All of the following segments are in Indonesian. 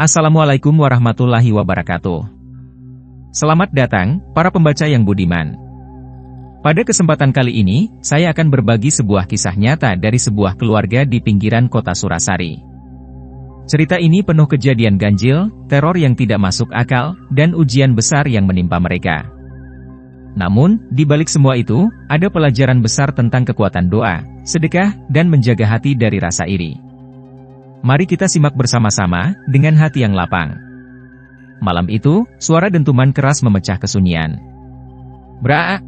Assalamualaikum warahmatullahi wabarakatuh. Selamat datang, para pembaca yang budiman. Pada kesempatan kali ini, saya akan berbagi sebuah kisah nyata dari sebuah keluarga di pinggiran kota Surasari. Cerita ini penuh kejadian ganjil, teror yang tidak masuk akal, dan ujian besar yang menimpa mereka. Namun, di balik semua itu, ada pelajaran besar tentang kekuatan doa, sedekah, dan menjaga hati dari rasa iri. Mari kita simak bersama-sama, dengan hati yang lapang. Malam itu, suara dentuman keras memecah kesunyian. Braa!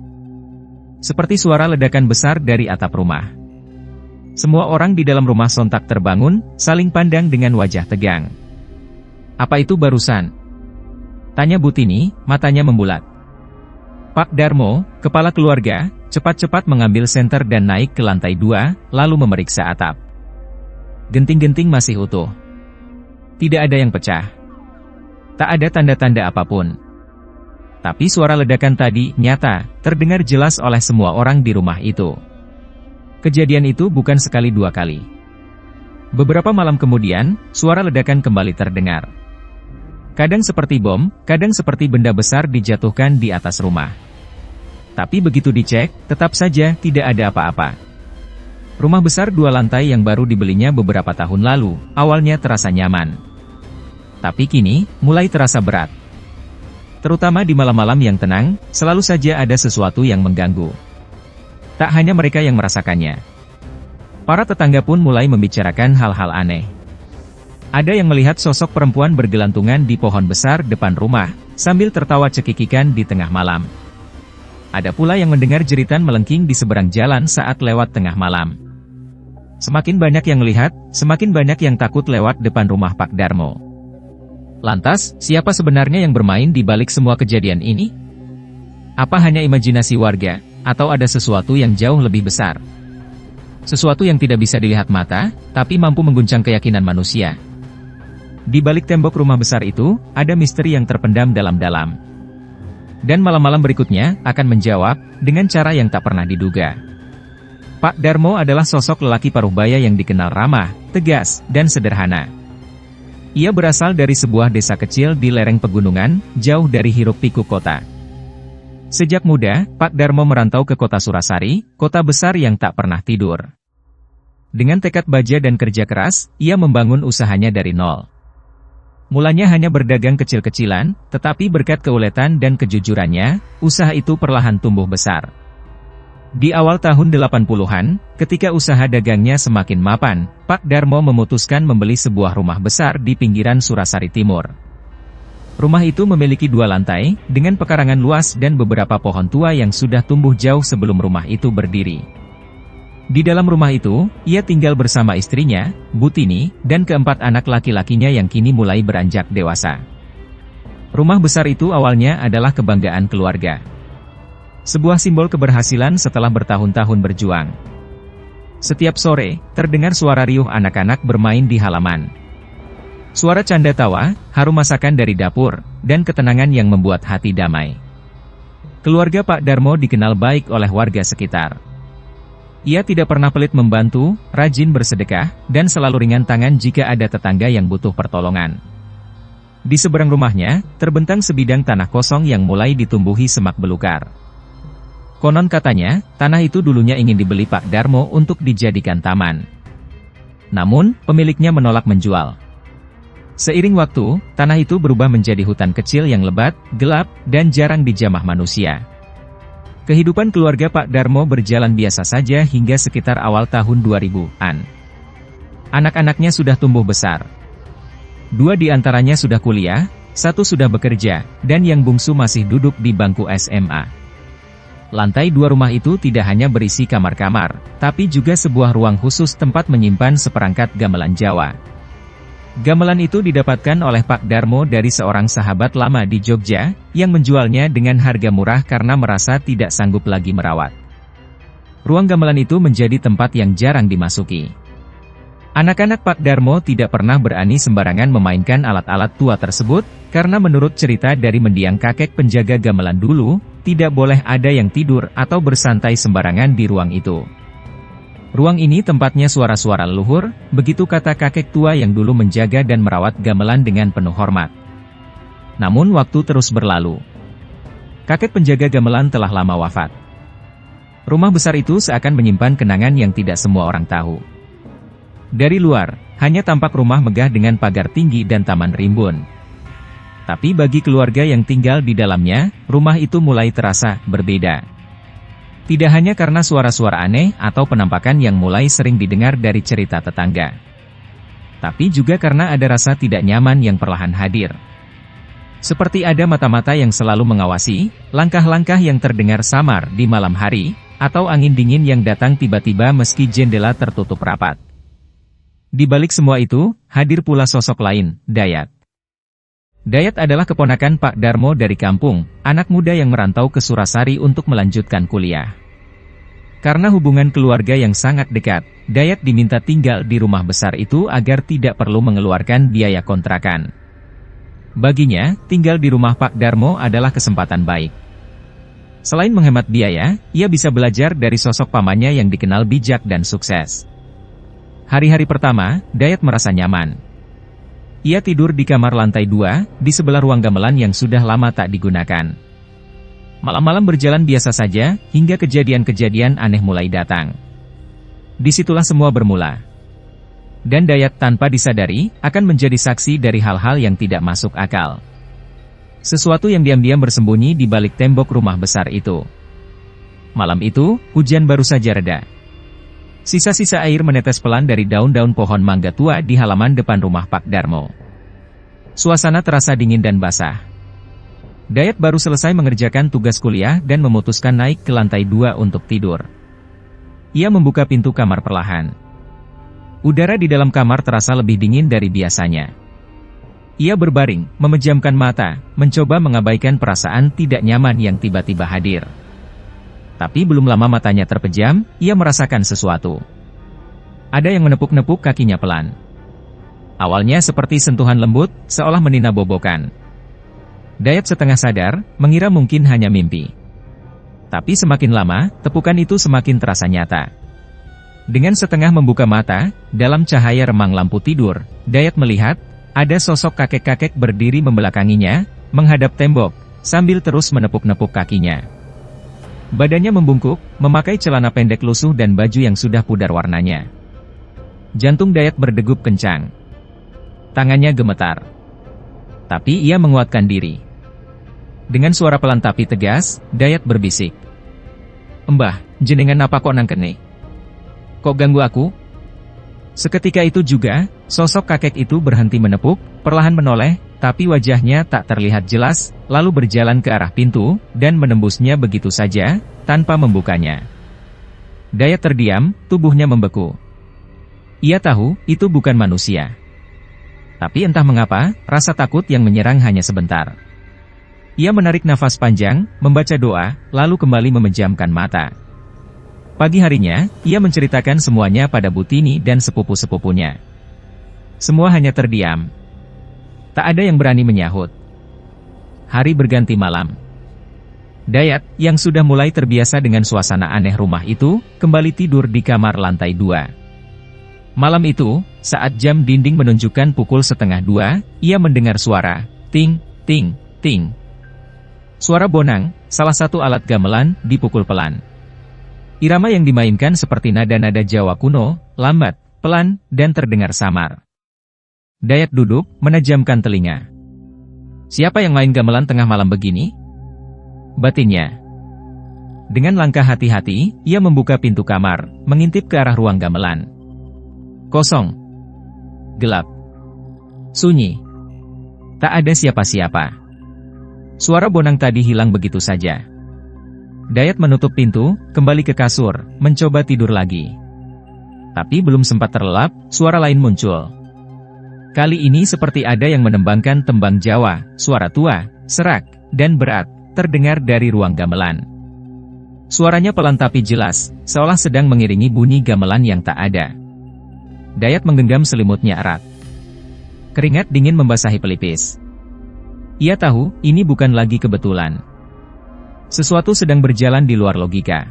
Seperti suara ledakan besar dari atap rumah. Semua orang di dalam rumah sontak terbangun, saling pandang dengan wajah tegang. Apa itu barusan? Tanya Butini, matanya membulat. Pak Darmo, kepala keluarga, cepat-cepat mengambil senter dan naik ke lantai 2, lalu memeriksa atap. Genting-genting masih utuh. Tidak ada yang pecah. Tak ada tanda-tanda apapun. Tapi suara ledakan tadi, nyata, terdengar jelas oleh semua orang di rumah itu. Kejadian itu bukan sekali dua kali. Beberapa malam kemudian, suara ledakan kembali terdengar. Kadang seperti bom, kadang seperti benda besar dijatuhkan di atas rumah. Tapi begitu dicek, tetap saja tidak ada apa-apa. Rumah besar 2 lantai yang baru dibelinya beberapa tahun lalu, awalnya terasa nyaman. Tapi kini, mulai terasa berat. Terutama di malam-malam yang tenang, selalu saja ada sesuatu yang mengganggu. Tak hanya mereka yang merasakannya. Para tetangga pun mulai membicarakan hal-hal aneh. Ada yang melihat sosok perempuan bergelantungan di pohon besar depan rumah, sambil tertawa cekikikan di tengah malam. Ada pula yang mendengar jeritan melengking di seberang jalan saat lewat tengah malam. Semakin banyak yang melihat, semakin banyak yang takut lewat depan rumah Pak Darmo. Lantas, siapa sebenarnya yang bermain di balik semua kejadian ini? Apa hanya imajinasi warga, atau ada sesuatu yang jauh lebih besar? Sesuatu yang tidak bisa dilihat mata, tapi mampu mengguncang keyakinan manusia. Di balik tembok rumah besar itu, ada misteri yang terpendam dalam-dalam. Dan malam-malam berikutnya, akan menjawab, dengan cara yang tak pernah diduga. Pak Darmo adalah sosok lelaki paruhbaya yang dikenal ramah, tegas, dan sederhana. Ia berasal dari sebuah desa kecil di lereng pegunungan, jauh dari hiruk-pikuk kota. Sejak muda, Pak Darmo merantau ke kota Surasari, kota besar yang tak pernah tidur. Dengan tekad baja dan kerja keras, ia membangun usahanya dari nol. Mulanya hanya berdagang kecil-kecilan, tetapi berkat keuletan dan kejujurannya, usaha itu perlahan tumbuh besar. Di awal tahun 80-an, ketika usaha dagangnya semakin mapan, Pak Darmo memutuskan membeli sebuah rumah besar di pinggiran Surasari Timur. Rumah itu memiliki 2 lantai, dengan pekarangan luas dan beberapa pohon tua yang sudah tumbuh jauh sebelum rumah itu berdiri. Di dalam rumah itu, ia tinggal bersama istrinya, Butini, dan keempat anak laki-lakinya yang kini mulai beranjak dewasa. Rumah besar itu awalnya adalah kebanggaan keluarga. Sebuah simbol keberhasilan setelah bertahun-tahun berjuang. Setiap sore, terdengar suara riuh anak-anak bermain di halaman. Suara canda tawa, harum masakan dari dapur, dan ketenangan yang membuat hati damai. Keluarga Pak Darmo dikenal baik oleh warga sekitar. Ia tidak pernah pelit membantu, rajin bersedekah, dan selalu ringan tangan jika ada tetangga yang butuh pertolongan. Di seberang rumahnya, terbentang sebidang tanah kosong yang mulai ditumbuhi semak belukar. Konon katanya, tanah itu dulunya ingin dibeli Pak Darmo untuk dijadikan taman. Namun, pemiliknya menolak menjual. Seiring waktu, tanah itu berubah menjadi hutan kecil yang lebat, gelap, dan jarang dijamah manusia. Kehidupan keluarga Pak Darmo berjalan biasa saja hingga sekitar awal tahun 2000-an. Anak-anaknya sudah tumbuh besar. 2 di antaranya sudah kuliah, 1 sudah bekerja, dan yang bungsu masih duduk di bangku SMA. Lantai 2 rumah itu tidak hanya berisi kamar-kamar, tapi juga sebuah ruang khusus tempat menyimpan seperangkat gamelan Jawa. Gamelan itu didapatkan oleh Pak Darmo dari seorang sahabat lama di Jogja, yang menjualnya dengan harga murah karena merasa tidak sanggup lagi merawat. Ruang gamelan itu menjadi tempat yang jarang dimasuki. Anak-anak Pak Darmo tidak pernah berani sembarangan memainkan alat-alat tua tersebut, karena menurut cerita dari mendiang kakek penjaga gamelan dulu, tidak boleh ada yang tidur atau bersantai sembarangan di ruang itu. Ruang ini tempatnya suara-suara leluhur, begitu kata kakek tua yang dulu menjaga dan merawat gamelan dengan penuh hormat. Namun waktu terus berlalu. Kakek penjaga gamelan telah lama wafat. Rumah besar itu seakan menyimpan kenangan yang tidak semua orang tahu. Dari luar, hanya tampak rumah megah dengan pagar tinggi dan taman rimbun. Tapi bagi keluarga yang tinggal di dalamnya, rumah itu mulai terasa berbeda. Tidak hanya karena suara-suara aneh atau penampakan yang mulai sering didengar dari cerita tetangga. Tapi juga karena ada rasa tidak nyaman yang perlahan hadir. Seperti ada mata-mata yang selalu mengawasi, langkah-langkah yang terdengar samar di malam hari, atau angin dingin yang datang tiba-tiba meski jendela tertutup rapat. Di balik semua itu, hadir pula sosok lain, Dayat. Dayat adalah keponakan Pak Darmo dari kampung, anak muda yang merantau ke Surasari untuk melanjutkan kuliah. Karena hubungan keluarga yang sangat dekat, Dayat diminta tinggal di rumah besar itu agar tidak perlu mengeluarkan biaya kontrakan. Baginya, tinggal di rumah Pak Darmo adalah kesempatan baik. Selain menghemat biaya, ia bisa belajar dari sosok pamannya yang dikenal bijak dan sukses. Hari-hari pertama, Dayat merasa nyaman. Ia tidur di kamar lantai 2, di sebelah ruang gamelan yang sudah lama tak digunakan. Malam-malam berjalan biasa saja, hingga kejadian-kejadian aneh mulai datang. Disitulah semua bermula. Dan Dayat tanpa disadari, akan menjadi saksi dari hal-hal yang tidak masuk akal. Sesuatu yang diam-diam bersembunyi di balik tembok rumah besar itu. Malam itu, hujan baru saja reda. Sisa-sisa air menetes pelan dari daun-daun pohon mangga tua di halaman depan rumah Pak Darmo. Suasana terasa dingin dan basah. Dayat baru selesai mengerjakan tugas kuliah dan memutuskan naik ke lantai 2 untuk tidur. Ia membuka pintu kamar perlahan. Udara di dalam kamar terasa lebih dingin dari biasanya. Ia berbaring, memejamkan mata, mencoba mengabaikan perasaan tidak nyaman yang tiba-tiba hadir. Tapi belum lama matanya terpejam, ia merasakan sesuatu. Ada yang menepuk-nepuk kakinya pelan. Awalnya seperti sentuhan lembut, seolah menina bobokan. Dayat setengah sadar, mengira mungkin hanya mimpi. Tapi semakin lama, tepukan itu semakin terasa nyata. Dengan setengah membuka mata, dalam cahaya remang lampu tidur, Dayat melihat, ada sosok kakek-kakek berdiri membelakanginya, menghadap tembok, sambil terus menepuk-nepuk kakinya. Badannya membungkuk, memakai celana pendek lusuh dan baju yang sudah pudar warnanya. Jantung Dayat berdegup kencang. Tangannya gemetar. Tapi ia menguatkan diri. Dengan suara pelan tapi tegas, Dayat berbisik. "Mbah, jenengan apa kok nang kene? Kok ganggu aku?" Seketika itu juga, sosok kakek itu berhenti menepuk, perlahan menoleh, tapi wajahnya tak terlihat jelas, lalu berjalan ke arah pintu, dan menembusnya begitu saja, tanpa membukanya. Dayat terdiam, tubuhnya membeku. Ia tahu, itu bukan manusia. Tapi entah mengapa, rasa takut yang menyerang hanya sebentar. Ia menarik nafas panjang, membaca doa, lalu kembali memejamkan mata. Pagi harinya, ia menceritakan semuanya pada Butini dan sepupu-sepupunya. Semua hanya terdiam. Tak ada yang berani menyahut. Hari berganti malam. Dayat, yang sudah mulai terbiasa dengan suasana aneh rumah itu, kembali tidur di kamar lantai 2. Malam itu, saat jam dinding menunjukkan pukul 1:30, ia mendengar suara, ting, ting, ting. Suara bonang, salah satu alat gamelan, dipukul pelan. Irama yang dimainkan seperti nada-nada Jawa kuno, lambat, pelan, dan terdengar samar. Dayat duduk, menajamkan telinga. Siapa yang main gamelan tengah malam begini? Batinnya. Dengan langkah hati-hati, ia membuka pintu kamar, mengintip ke arah ruang gamelan. Kosong. Gelap. Sunyi. Tak ada siapa-siapa. Suara bonang tadi hilang begitu saja. Dayat menutup pintu, kembali ke kasur, mencoba tidur lagi. Tapi belum sempat terlelap, suara lain muncul. Kali ini seperti ada yang menembangkan tembang Jawa, suara tua, serak, dan berat, terdengar dari ruang gamelan. Suaranya pelan tapi jelas, seolah sedang mengiringi bunyi gamelan yang tak ada. Dayat menggenggam selimutnya erat. Keringat dingin membasahi pelipis. Ia tahu, ini bukan lagi kebetulan. Sesuatu sedang berjalan di luar logika.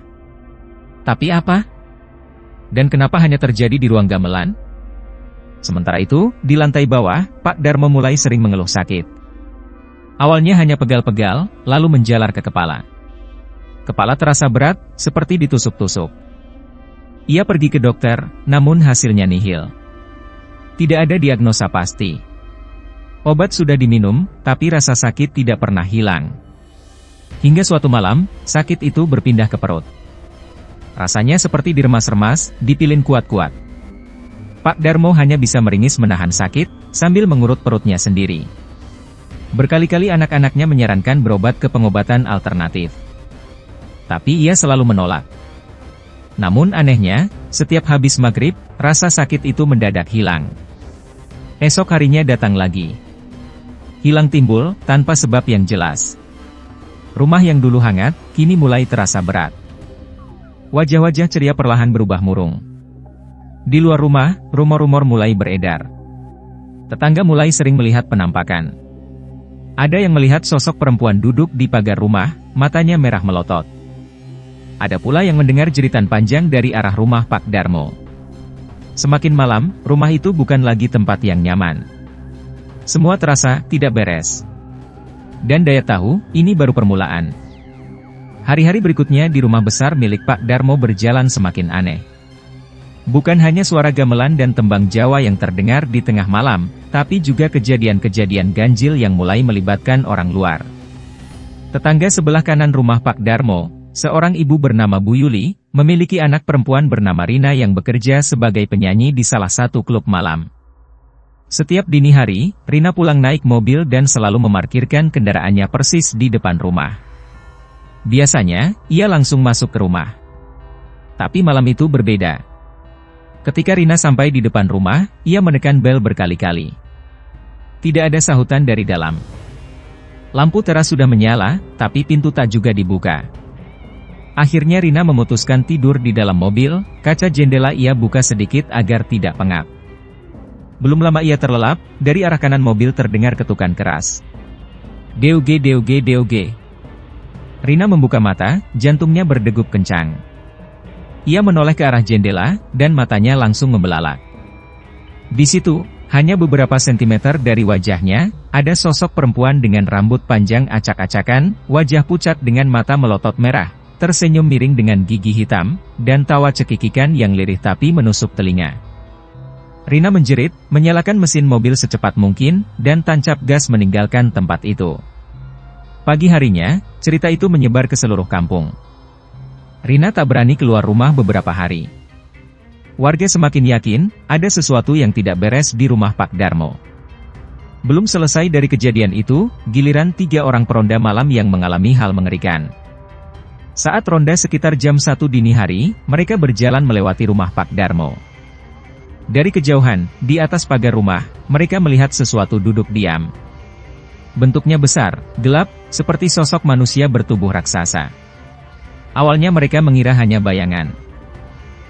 Tapi apa? Dan kenapa hanya terjadi di ruang gamelan? Sementara itu, di lantai bawah, Pak Darmo mulai sering mengeluh sakit. Awalnya hanya pegal-pegal, lalu menjalar ke kepala. Kepala terasa berat, seperti ditusuk-tusuk. Ia pergi ke dokter, namun hasilnya nihil. Tidak ada diagnosa pasti. Obat sudah diminum, tapi rasa sakit tidak pernah hilang. Hingga suatu malam, sakit itu berpindah ke perut. Rasanya seperti diremas-remas, dipilin kuat-kuat. Pak Darmo hanya bisa meringis menahan sakit, sambil mengurut perutnya sendiri. Berkali-kali anak-anaknya menyarankan berobat ke pengobatan alternatif. Tapi ia selalu menolak. Namun anehnya, setiap habis maghrib, rasa sakit itu mendadak hilang. Esok harinya datang lagi. Hilang timbul, tanpa sebab yang jelas. Rumah yang dulu hangat, kini mulai terasa berat. Wajah-wajah ceria perlahan berubah murung. Di luar rumah, rumor-rumor mulai beredar. Tetangga mulai sering melihat penampakan. Ada yang melihat sosok perempuan duduk di pagar rumah, matanya merah melotot. Ada pula yang mendengar jeritan panjang dari arah rumah Pak Darmo. Semakin malam, rumah itu bukan lagi tempat yang nyaman. Semua terasa tidak beres. Dan daya tahu, ini baru permulaan. Hari-hari berikutnya di rumah besar milik Pak Darmo berjalan semakin aneh. Bukan hanya suara gamelan dan tembang Jawa yang terdengar di tengah malam, tapi juga kejadian-kejadian ganjil yang mulai melibatkan orang luar. Tetangga sebelah kanan rumah Pak Darmo, seorang ibu bernama Bu Yuli, memiliki anak perempuan bernama Rina yang bekerja sebagai penyanyi di salah satu klub malam. Setiap dini hari, Rina pulang naik mobil dan selalu memarkirkan kendaraannya persis di depan rumah. Biasanya, ia langsung masuk ke rumah. Tapi malam itu berbeda. Ketika Rina sampai di depan rumah, ia menekan bel berkali-kali. Tidak ada sahutan dari dalam. Lampu teras sudah menyala, tapi pintu tak juga dibuka. Akhirnya Rina memutuskan tidur di dalam mobil, kaca jendela ia buka sedikit agar tidak pengap. Belum lama ia terlelap, dari arah kanan mobil terdengar ketukan keras. Deuge deuge deuge. Rina membuka mata, jantungnya berdegup kencang. Ia menoleh ke arah jendela, dan matanya langsung membelalak. Di situ, hanya beberapa sentimeter dari wajahnya, ada sosok perempuan dengan rambut panjang acak-acakan, wajah pucat dengan mata melotot merah, tersenyum miring dengan gigi hitam, dan tawa cekikikan yang lirih tapi menusuk telinga. Rina menjerit, menyalakan mesin mobil secepat mungkin, dan tancap gas meninggalkan tempat itu. Pagi harinya, cerita itu menyebar ke seluruh kampung. Rina tak berani keluar rumah beberapa hari. Warga semakin yakin, ada sesuatu yang tidak beres di rumah Pak Darmo. Belum selesai dari kejadian itu, giliran 3 orang peronda malam yang mengalami hal mengerikan. Saat ronda sekitar jam 1 dini hari, mereka berjalan melewati rumah Pak Darmo. Dari kejauhan, di atas pagar rumah, mereka melihat sesuatu duduk diam. Bentuknya besar, gelap, seperti sosok manusia bertubuh raksasa. Awalnya mereka mengira hanya bayangan.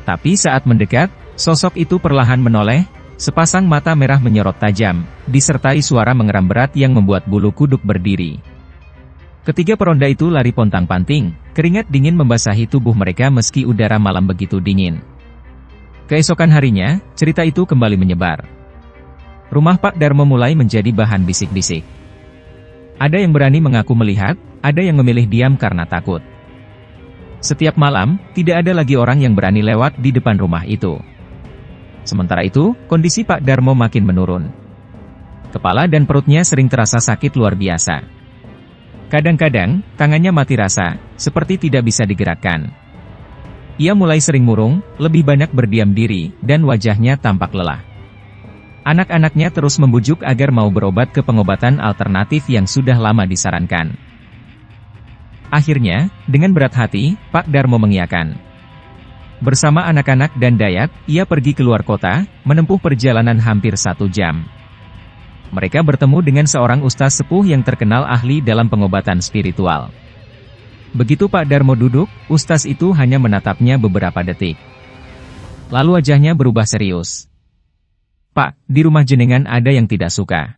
Tapi saat mendekat, sosok itu perlahan menoleh, sepasang mata merah menyorot tajam, disertai suara mengeram berat yang membuat bulu kuduk berdiri. Ketiga peronda itu lari pontang-panting, keringat dingin membasahi tubuh mereka meski udara malam begitu dingin. Keesokan harinya, cerita itu kembali menyebar. Rumah Pak Darmo mulai menjadi bahan bisik-bisik. Ada yang berani mengaku melihat, ada yang memilih diam karena takut. Setiap malam, tidak ada lagi orang yang berani lewat di depan rumah itu. Sementara itu, kondisi Pak Darmo makin menurun. Kepala dan perutnya sering terasa sakit luar biasa. Kadang-kadang, tangannya mati rasa, seperti tidak bisa digerakkan. Ia mulai sering murung, lebih banyak berdiam diri, dan wajahnya tampak lelah. Anak-anaknya terus membujuk agar mau berobat ke pengobatan alternatif yang sudah lama disarankan. Akhirnya, dengan berat hati, Pak Darmo mengiyakan. Bersama anak-anak dan Dayat, ia pergi keluar kota, menempuh perjalanan hampir 1 jam. Mereka bertemu dengan seorang ustaz sepuh yang terkenal ahli dalam pengobatan spiritual. Begitu Pak Darmo duduk, ustaz itu hanya menatapnya beberapa detik. Lalu wajahnya berubah serius. Pak, di rumah jenengan ada yang tidak suka.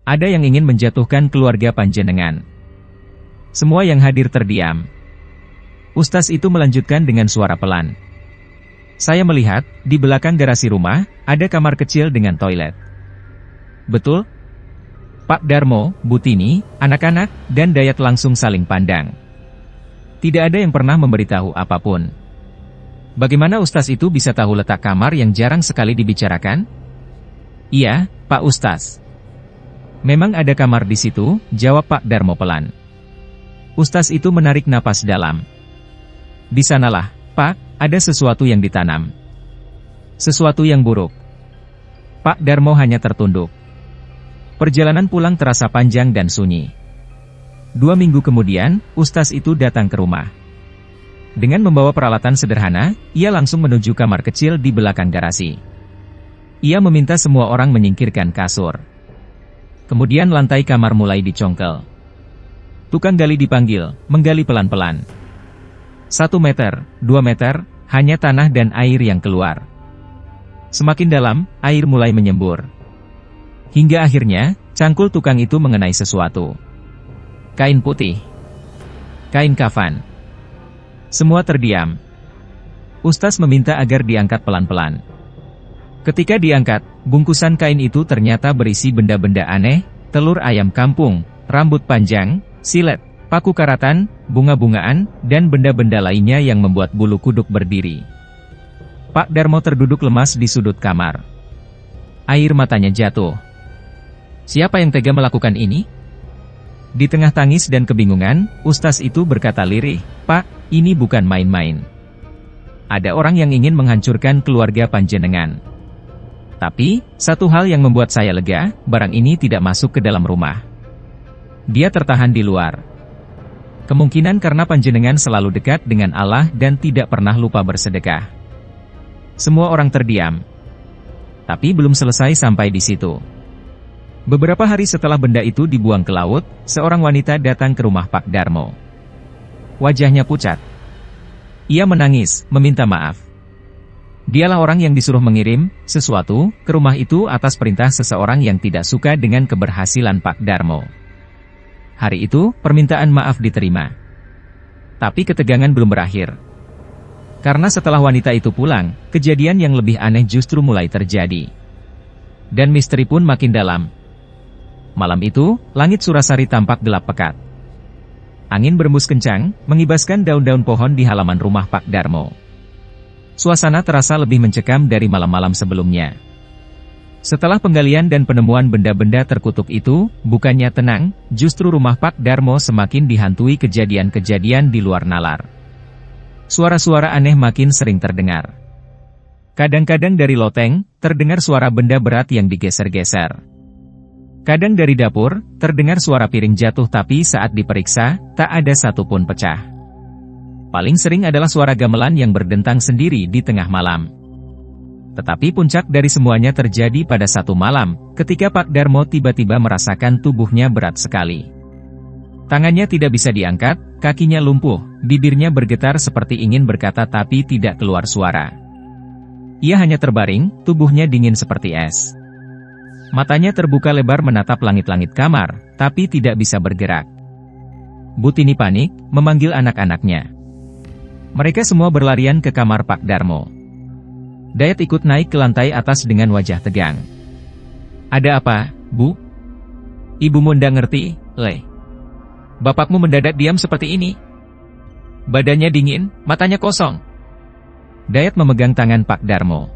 Ada yang ingin menjatuhkan keluarga panjenengan. Semua yang hadir terdiam. Ustaz itu melanjutkan dengan suara pelan. Saya melihat, di belakang garasi rumah, ada kamar kecil dengan toilet. Betul? Pak Darmo, Bu Tini, anak-anak, dan Dayat langsung saling pandang. Tidak ada yang pernah memberitahu apapun. Bagaimana Ustaz itu bisa tahu letak kamar yang jarang sekali dibicarakan? Iya, Pak Ustaz. Memang ada kamar di situ, jawab Pak Darmo pelan. Ustaz itu menarik napas dalam. Di sanalah, Pak, ada sesuatu yang ditanam. Sesuatu yang buruk. Pak Darmo hanya tertunduk. Perjalanan pulang terasa panjang dan sunyi. 2 minggu kemudian, Ustaz itu datang ke rumah. Dengan membawa peralatan sederhana, ia langsung menuju kamar kecil di belakang garasi. Ia meminta semua orang menyingkirkan kasur. Kemudian lantai kamar mulai dicongkel. Tukang gali dipanggil, menggali pelan-pelan. 1 meter, 2 meter, hanya tanah dan air yang keluar. Semakin dalam, air mulai menyembur. Hingga akhirnya, cangkul tukang itu mengenai sesuatu. Kain putih. Kain kafan. Semua terdiam. Ustaz meminta agar diangkat pelan-pelan. Ketika diangkat, bungkusan kain itu ternyata berisi benda-benda aneh, telur ayam kampung, rambut panjang, silet, paku karatan, bunga-bungaan, dan benda-benda lainnya yang membuat bulu kuduk berdiri. Pak Darmo terduduk lemas di sudut kamar. Air matanya jatuh. Siapa yang tega melakukan ini? Di tengah tangis dan kebingungan, Ustaz itu berkata lirih, Pak, ini bukan main-main. Ada orang yang ingin menghancurkan keluarga panjenengan. Tapi, satu hal yang membuat saya lega, barang ini tidak masuk ke dalam rumah. Dia tertahan di luar. Kemungkinan karena panjenengan selalu dekat dengan Allah dan tidak pernah lupa bersedekah. Semua orang terdiam. Tapi belum selesai sampai di situ. Beberapa hari setelah benda itu dibuang ke laut, seorang wanita datang ke rumah Pak Darmo. Wajahnya pucat. Ia menangis, meminta maaf. Dialah orang yang disuruh mengirim sesuatu ke rumah itu atas perintah seseorang yang tidak suka dengan keberhasilan Pak Darmo. Hari itu, permintaan maaf diterima. Tapi ketegangan belum berakhir. Karena setelah wanita itu pulang, kejadian yang lebih aneh justru mulai terjadi. Dan misteri pun makin dalam. Malam itu, langit Surasari tampak gelap pekat. Angin berembus kencang, mengibaskan daun-daun pohon di halaman rumah Pak Darmo. Suasana terasa lebih mencekam dari malam-malam sebelumnya. Setelah penggalian dan penemuan benda-benda terkutuk itu, bukannya tenang, justru rumah Pak Darmo semakin dihantui kejadian-kejadian di luar nalar. Suara-suara aneh makin sering terdengar. Kadang-kadang dari loteng, terdengar suara benda berat yang digeser-geser. Kadang dari dapur, terdengar suara piring jatuh tapi saat diperiksa, tak ada satupun pecah. Paling sering adalah suara gamelan yang berdentang sendiri di tengah malam. Tetapi puncak dari semuanya terjadi pada satu malam, ketika Pak Darmo tiba-tiba merasakan tubuhnya berat sekali. Tangannya tidak bisa diangkat, kakinya lumpuh, bibirnya bergetar seperti ingin berkata tapi tidak keluar suara. Ia hanya terbaring, tubuhnya dingin seperti es. Matanya terbuka lebar menatap langit-langit kamar, tapi tidak bisa bergerak. Bu Tini panik, memanggil anak-anaknya. Mereka semua berlarian ke kamar Pak Darmo. Dayat ikut naik ke lantai atas dengan wajah tegang. Ada apa, Bu? Ibumu ndak ngerti, Le. Bapakmu mendadak diam seperti ini. Badannya dingin, matanya kosong. Dayat memegang tangan Pak Darmo.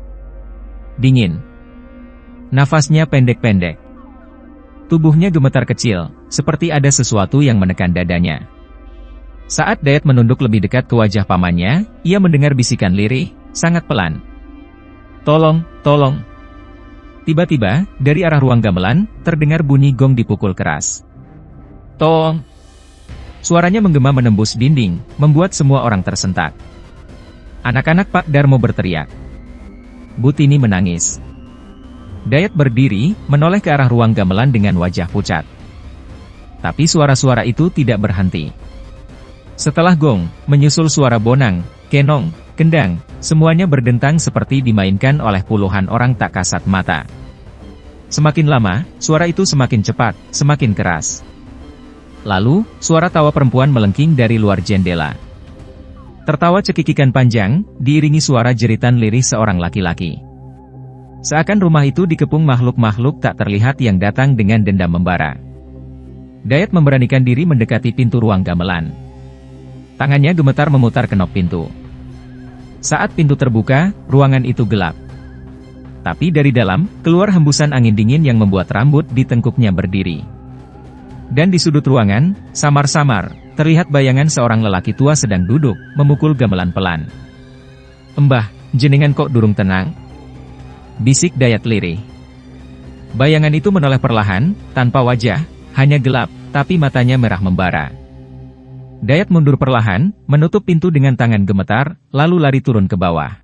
Dingin. Nafasnya pendek-pendek. Tubuhnya gemetar kecil, seperti ada sesuatu yang menekan dadanya. Saat Dayat menunduk lebih dekat ke wajah pamannya, ia mendengar bisikan lirih, sangat pelan. Tolong, tolong. Tiba-tiba, dari arah ruang gamelan, terdengar bunyi gong dipukul keras. Tong. Suaranya menggema menembus dinding, membuat semua orang tersentak. Anak-anak Pak Darmo berteriak. Bu Tini menangis. Dayat berdiri, menoleh ke arah ruang gamelan dengan wajah pucat. Tapi suara-suara itu tidak berhenti. Setelah gong, menyusul suara bonang, kenong, kendang, semuanya berdentang seperti dimainkan oleh puluhan orang tak kasat mata. Semakin lama, suara itu semakin cepat, semakin keras. Lalu, suara tawa perempuan melengking dari luar jendela. Tertawa cekikikan panjang, diiringi suara jeritan lirih seorang laki-laki. Seakan rumah itu dikepung makhluk-makhluk tak terlihat yang datang dengan dendam membara. Dayat memberanikan diri mendekati pintu ruang gamelan. Tangannya gemetar memutar kenop pintu. Saat pintu terbuka, ruangan itu gelap. Tapi dari dalam, keluar hembusan angin dingin yang membuat rambut di tengkuknya berdiri. Dan di sudut ruangan, samar-samar, terlihat bayangan seorang lelaki tua sedang duduk, memukul gamelan pelan. "Embah, jenengan kok durung tenang?" bisik Dayat lirih. Bayangan itu menoleh perlahan, tanpa wajah, hanya gelap, tapi matanya merah membara. Dayat mundur perlahan, menutup pintu dengan tangan gemetar, lalu lari turun ke bawah.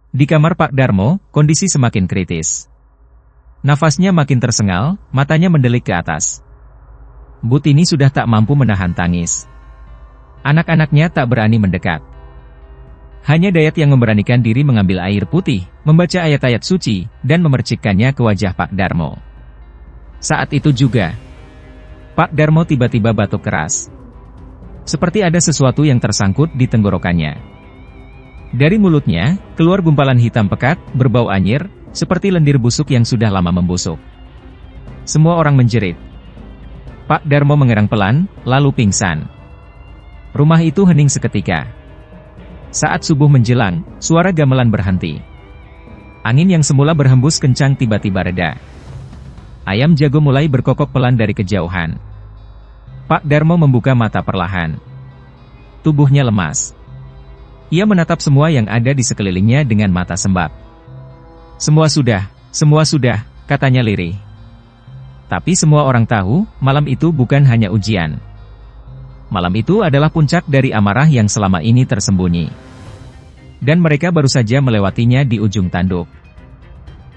Di kamar Pak Darmo, kondisi semakin kritis. Nafasnya makin tersengal, matanya mendelik ke atas. Butini sudah tak mampu menahan tangis. Anak-anaknya tak berani mendekat. Hanya Dayat yang memberanikan diri mengambil air putih, membaca ayat-ayat suci, dan memercikkannya ke wajah Pak Darmo. Saat itu juga, Pak Darmo tiba-tiba batuk keras. Seperti ada sesuatu yang tersangkut di tenggorokannya. Dari mulutnya, keluar gumpalan hitam pekat, berbau anyir, seperti lendir busuk yang sudah lama membusuk. Semua orang menjerit. Pak Darmo mengerang pelan, lalu pingsan. Rumah itu hening seketika. Saat subuh menjelang, suara gamelan berhenti. Angin yang semula berhembus kencang tiba-tiba reda. Ayam jago mulai berkokok pelan dari kejauhan. Pak Darmo membuka mata perlahan. Tubuhnya lemas. Ia menatap semua yang ada di sekelilingnya dengan mata sembab. Semua sudah, katanya lirih. Tapi semua orang tahu, malam itu bukan hanya ujian. Malam itu adalah puncak dari amarah yang selama ini tersembunyi. Dan mereka baru saja melewatinya di ujung tanduk.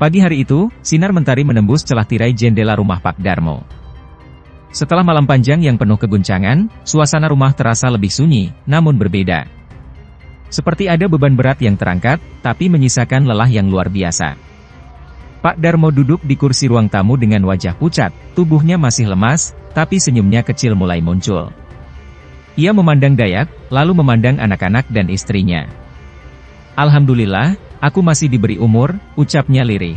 Pagi hari itu, sinar mentari menembus celah tirai jendela rumah Pak Darmo. Setelah malam panjang yang penuh keguncangan, suasana rumah terasa lebih sunyi, namun berbeda. Seperti ada beban berat yang terangkat, tapi menyisakan lelah yang luar biasa. Pak Darmo duduk di kursi ruang tamu dengan wajah pucat, tubuhnya masih lemas, tapi senyumnya kecil mulai muncul. Ia memandang Dayat, lalu memandang anak-anak dan istrinya. "Alhamdulillah, aku masih diberi umur," ucapnya lirih.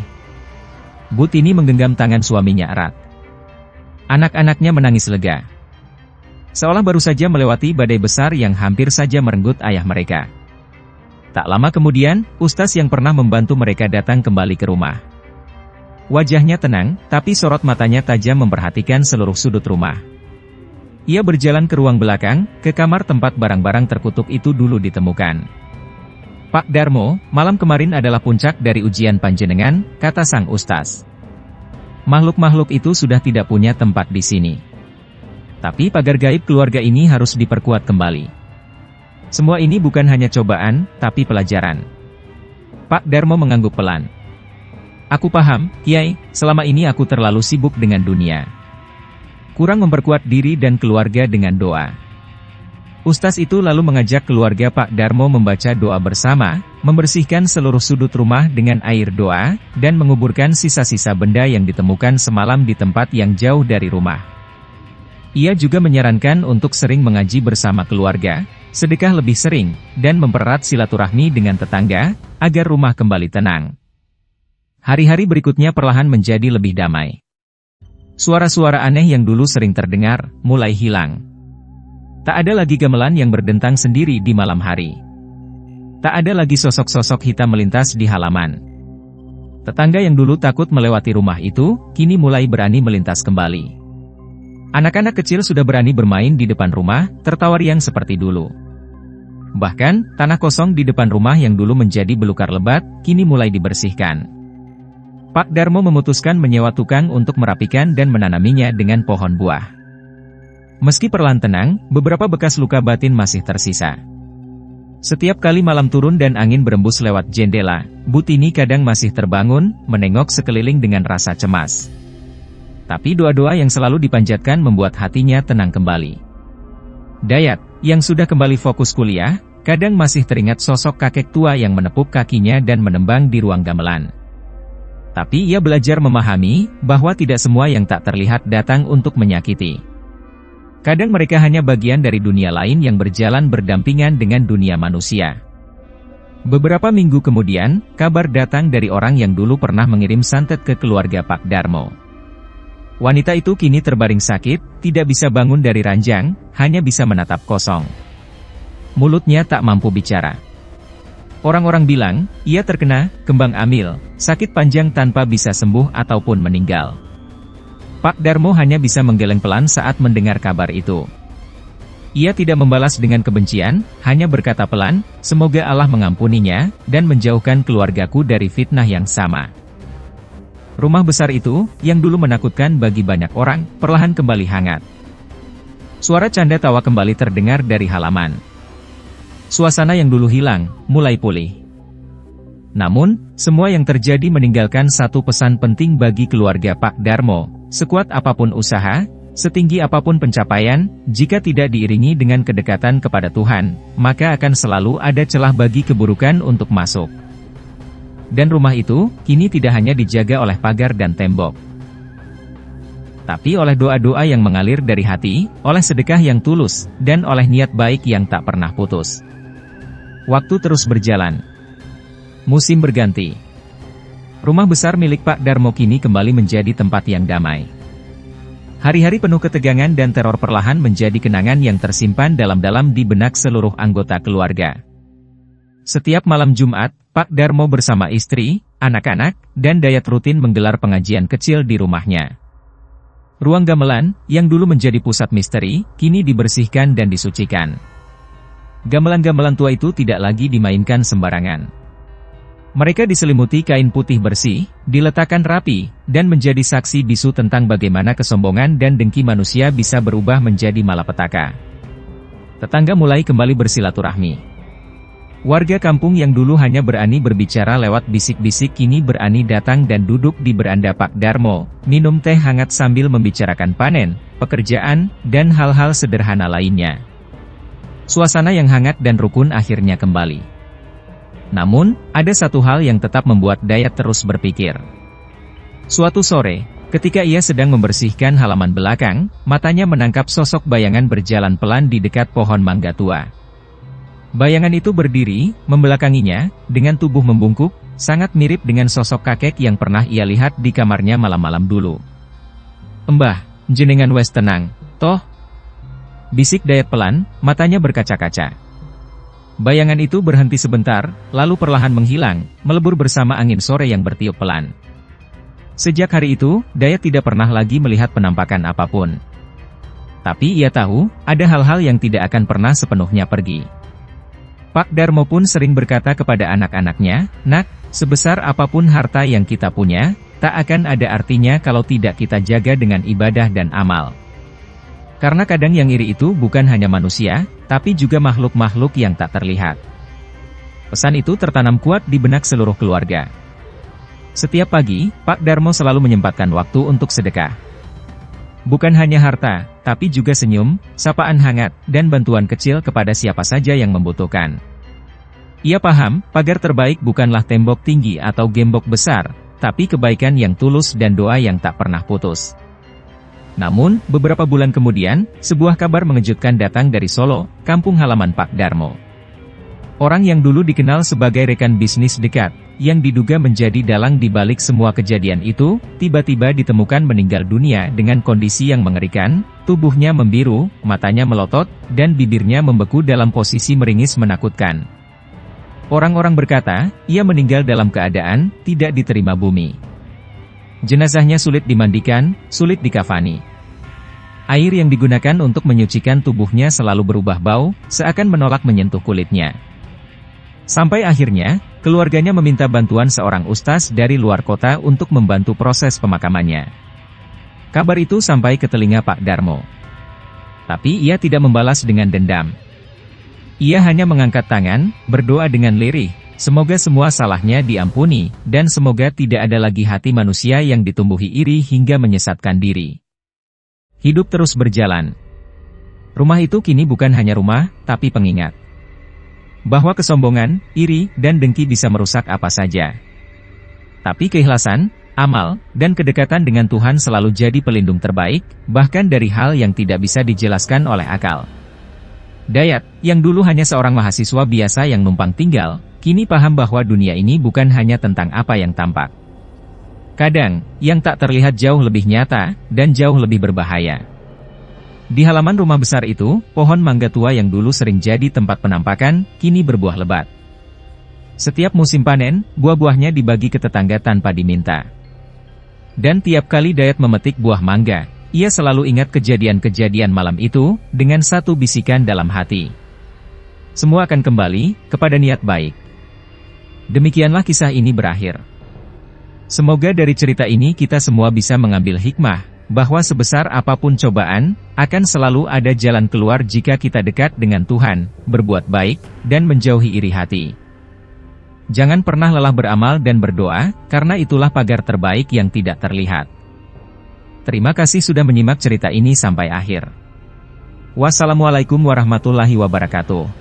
Butini menggenggam tangan suaminya erat. Anak-anaknya menangis lega. Seolah baru saja melewati badai besar yang hampir saja merenggut ayah mereka. Tak lama kemudian, Ustaz yang pernah membantu mereka datang kembali ke rumah. Wajahnya tenang, tapi sorot matanya tajam memperhatikan seluruh sudut rumah. Ia berjalan ke ruang belakang, ke kamar tempat barang-barang terkutuk itu dulu ditemukan. "Pak Darmo, malam kemarin adalah puncak dari ujian panjenengan," kata sang Ustaz. "Makhluk-makhluk itu sudah tidak punya tempat di sini. Tapi pagar gaib keluarga ini harus diperkuat kembali. Semua ini bukan hanya cobaan, tapi pelajaran." Pak Darmo mengangguk pelan. "Aku paham, Kiai, selama ini aku terlalu sibuk dengan dunia. Kurang memperkuat diri dan keluarga dengan doa." Ustaz itu lalu mengajak keluarga Pak Darmo membaca doa bersama, membersihkan seluruh sudut rumah dengan air doa, dan menguburkan sisa-sisa benda yang ditemukan semalam di tempat yang jauh dari rumah. Ia juga menyarankan untuk sering mengaji bersama keluarga, sedekah lebih sering, dan mempererat silaturahmi dengan tetangga, agar rumah kembali tenang. Hari-hari berikutnya perlahan menjadi lebih damai. Suara-suara aneh yang dulu sering terdengar, mulai hilang. Tak ada lagi gamelan yang berdentang sendiri di malam hari. Tak ada lagi sosok-sosok hitam melintas di halaman. Tetangga yang dulu takut melewati rumah itu, kini mulai berani melintas kembali. Anak-anak kecil sudah berani bermain di depan rumah, tertawa riang seperti dulu. Bahkan, tanah kosong di depan rumah yang dulu menjadi belukar lebat, kini mulai dibersihkan. Pak Darmo memutuskan menyewa tukang untuk merapikan dan menanaminya dengan pohon buah. Meski perlahan tenang, beberapa bekas luka batin masih tersisa. Setiap kali malam turun dan angin berembus lewat jendela, Butini kadang masih terbangun, menengok sekeliling dengan rasa cemas. Tapi doa-doa yang selalu dipanjatkan membuat hatinya tenang kembali. Dayat, yang sudah kembali fokus kuliah, kadang masih teringat sosok kakek tua yang menepuk kakinya dan menembang di ruang gamelan. Tapi ia belajar memahami, bahwa tidak semua yang tak terlihat datang untuk menyakiti. Kadang mereka hanya bagian dari dunia lain yang berjalan berdampingan dengan dunia manusia. Beberapa minggu kemudian, kabar datang dari orang yang dulu pernah mengirim santet ke keluarga Pak Darmo. Wanita itu kini terbaring sakit, tidak bisa bangun dari ranjang, hanya bisa menatap kosong. Mulutnya tak mampu bicara. Orang-orang bilang, ia terkena kembang amil, sakit panjang tanpa bisa sembuh ataupun meninggal. Pak Darmo hanya bisa menggeleng pelan saat mendengar kabar itu. Ia tidak membalas dengan kebencian, hanya berkata pelan, semoga Allah mengampuninya, dan menjauhkan keluargaku dari fitnah yang sama. Rumah besar itu, yang dulu menakutkan bagi banyak orang, perlahan kembali hangat. Suara canda tawa kembali terdengar dari halaman. Suasana yang dulu hilang, mulai pulih. Namun, semua yang terjadi meninggalkan satu pesan penting bagi keluarga Pak Darmo. Sekuat apapun usaha, setinggi apapun pencapaian, jika tidak diiringi dengan kedekatan kepada Tuhan, maka akan selalu ada celah bagi keburukan untuk masuk. Dan rumah itu, kini tidak hanya dijaga oleh pagar dan tembok, tapi oleh doa-doa yang mengalir dari hati, oleh sedekah yang tulus, dan oleh niat baik yang tak pernah putus. Waktu terus berjalan. Musim berganti. Rumah besar milik Pak Darmo kini kembali menjadi tempat yang damai. Hari-hari penuh ketegangan dan teror perlahan menjadi kenangan yang tersimpan dalam-dalam di benak seluruh anggota keluarga. Setiap malam Jumat, Pak Darmo bersama istri, anak-anak, dan Dayat rutin menggelar pengajian kecil di rumahnya. Ruang gamelan, yang dulu menjadi pusat misteri, kini dibersihkan dan disucikan. Gamelan-gamelan tua itu tidak lagi dimainkan sembarangan. Mereka diselimuti kain putih bersih, diletakkan rapi, dan menjadi saksi bisu tentang bagaimana kesombongan dan dengki manusia bisa berubah menjadi malapetaka. Tetangga mulai kembali bersilaturahmi. Warga kampung yang dulu hanya berani berbicara lewat bisik-bisik kini berani datang dan duduk di beranda Pak Darmo, minum teh hangat sambil membicarakan panen, pekerjaan, dan hal-hal sederhana lainnya. Suasana yang hangat dan rukun akhirnya kembali. Namun, ada satu hal yang tetap membuat Dayat terus berpikir. Suatu sore, ketika ia sedang membersihkan halaman belakang, matanya menangkap sosok bayangan berjalan pelan di dekat pohon mangga tua. Bayangan itu berdiri, membelakanginya, dengan tubuh membungkuk, sangat mirip dengan sosok kakek yang pernah ia lihat di kamarnya malam-malam dulu. "Embah, jenengan wes tenang, toh?" bisik Dayat pelan, matanya berkaca-kaca. Bayangan itu berhenti sebentar, lalu perlahan menghilang, melebur bersama angin sore yang bertiup pelan. Sejak hari itu, Dayat tidak pernah lagi melihat penampakan apapun. Tapi ia tahu, ada hal-hal yang tidak akan pernah sepenuhnya pergi. Pak Darmo pun sering berkata kepada anak-anaknya, "Nak, sebesar apapun harta yang kita punya, tak akan ada artinya kalau tidak kita jaga dengan ibadah dan amal." Karena kadang yang iri itu bukan hanya manusia, tapi juga makhluk-makhluk yang tak terlihat. Pesan itu tertanam kuat di benak seluruh keluarga. Setiap pagi, Pak Darmo selalu menyempatkan waktu untuk sedekah. Bukan hanya harta, tapi juga senyum, sapaan hangat, dan bantuan kecil kepada siapa saja yang membutuhkan. Ia paham, pagar terbaik bukanlah tembok tinggi atau gembok besar, tapi kebaikan yang tulus dan doa yang tak pernah putus. Namun, beberapa bulan kemudian, sebuah kabar mengejutkan datang dari Solo, kampung halaman Pak Darmo. Orang yang dulu dikenal sebagai rekan bisnis dekat, yang diduga menjadi dalang di balik semua kejadian itu, tiba-tiba ditemukan meninggal dunia dengan kondisi yang mengerikan, tubuhnya membiru, matanya melotot, dan bibirnya membeku dalam posisi meringis menakutkan. Orang-orang berkata, ia meninggal dalam keadaan tidak diterima bumi. Jenazahnya sulit dimandikan, sulit dikafani. Air yang digunakan untuk menyucikan tubuhnya selalu berubah bau, seakan menolak menyentuh kulitnya. Sampai akhirnya, keluarganya meminta bantuan seorang ustaz dari luar kota untuk membantu proses pemakamannya. Kabar itu sampai ke telinga Pak Darmo. Tapi ia tidak membalas dengan dendam. Ia hanya mengangkat tangan, berdoa dengan lirih. Semoga semua salahnya diampuni, dan semoga tidak ada lagi hati manusia yang ditumbuhi iri hingga menyesatkan diri. Hidup terus berjalan. Rumah itu kini bukan hanya rumah, tapi pengingat. Bahwa kesombongan, iri, dan dengki bisa merusak apa saja. Tapi keikhlasan, amal, dan kedekatan dengan Tuhan selalu jadi pelindung terbaik, bahkan dari hal yang tidak bisa dijelaskan oleh akal. Dayat, yang dulu hanya seorang mahasiswa biasa yang numpang tinggal, kini paham bahwa dunia ini bukan hanya tentang apa yang tampak. Kadang, yang tak terlihat jauh lebih nyata, dan jauh lebih berbahaya. Di halaman rumah besar itu, pohon mangga tua yang dulu sering jadi tempat penampakan, kini berbuah lebat. Setiap musim panen, buah-buahnya dibagi ke tetangga tanpa diminta. Dan tiap kali Dayat memetik buah mangga, ia selalu ingat kejadian-kejadian malam itu, dengan satu bisikan dalam hati. Semua akan kembali kepada niat baik. Demikianlah kisah ini berakhir. Semoga dari cerita ini kita semua bisa mengambil hikmah, bahwa sebesar apapun cobaan, akan selalu ada jalan keluar jika kita dekat dengan Tuhan, berbuat baik, dan menjauhi iri hati. Jangan pernah lelah beramal dan berdoa, karena itulah pagar terbaik yang tidak terlihat. Terima kasih sudah menyimak cerita ini sampai akhir. Wassalamualaikum warahmatullahi wabarakatuh.